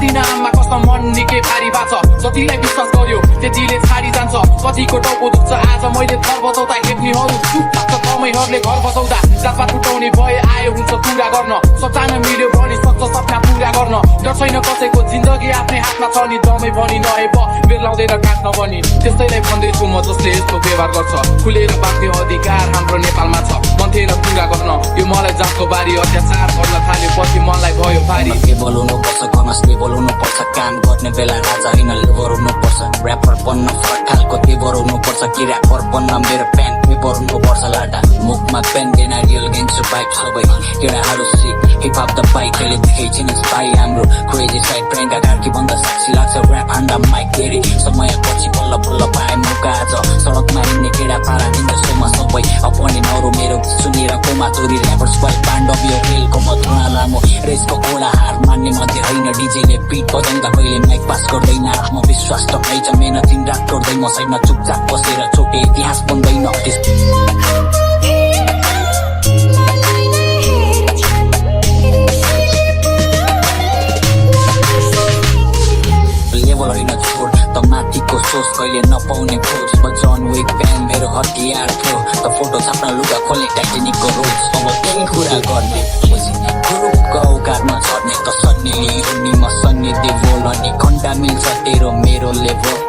सक्दिन आमा कसम मन निकै भारी भएको छ जतिलाई विश्वास गर्यो त्यतिले छाडी जान्छ कतिको टाउको दुख्छ आज मैले थर बजाउँदा हेप्नेहरू तपाईँहरूले घर बसाउँदा जातपात उठाउने भए आयो हुन्छ पुरा गर्न सचाना मिल्यो भने सक्छ सपना पुरा गर्न डर छैन कसैको जिन्दगी आफ्नै हातमा छ नि दमै भनी नहे बेर लाउँदैन काट नभनी त्यसैलाई भन्दैछु म जसले यस्तो व्यवहार गर्छ खुलेर बाँच्ने अधिकार हाम्रो नेपालमा छ मन्थेर पुरा गर्न यो मलाई जातको बारी अत्याचार गर्न थाल्यो पछि मनलाई भयो भारी स्टेबल हुनुपर्छ घरमा स्टेबल हुनुपर्छ काम गर्ने बेला राजा होइन लेबर हुनुपर्छ ऱ्यापर बन्न फरक खालको तेबर हुनुपर्छ कि ऱ्यापर बन्न मेरो प्यान्ट पेपर हुनुपर्छ लाटा मुखमा पेन्डेन रियल गेन्छु बाइक सबै केटाहरू सिक हिपहप द बाइक कहिले देखेको छैन भाइ हाम्रो क्रेजी साइड प्रेङ्का कार्की भन्दा साक्षी लाग्छ ऱ्याप हान्दा माइक धेरै समय पछि बल्ल बल्ल पाए मौका आज सडकमा हिँड्ने केटा पारा दिन्छ सोमा सबै अपने नरो मेरो सुनेर कोमा चोरी ऱ्यापर्स बाइक पाण्डवीय रेलको मधुना लामो रेसको घोडा हार मान्ने मध्ये होइन डिजेले बिट बजाउँदा कहिले माइक पास गर्दैन आत्मविश्वास त पाइन्छ मेहनत दिन रात गर्दै म साइडमा चुपचाप बसेर छोटे इतिहास बन्दैन लेभल होइन छोड त माथिको सोच कहिले नपाउने खोज म जन विक प्यान मेरो हतियार थियो त फोटो छाप्न लुगा खोल्ने टाइटेनिकको रोज अब केही कुरा गर्ने ग्रुपको औकातमा छर्ने त सन्ने म सन्ने देवल अनि घन्टा मिल्छ तेरो मेरो लेभल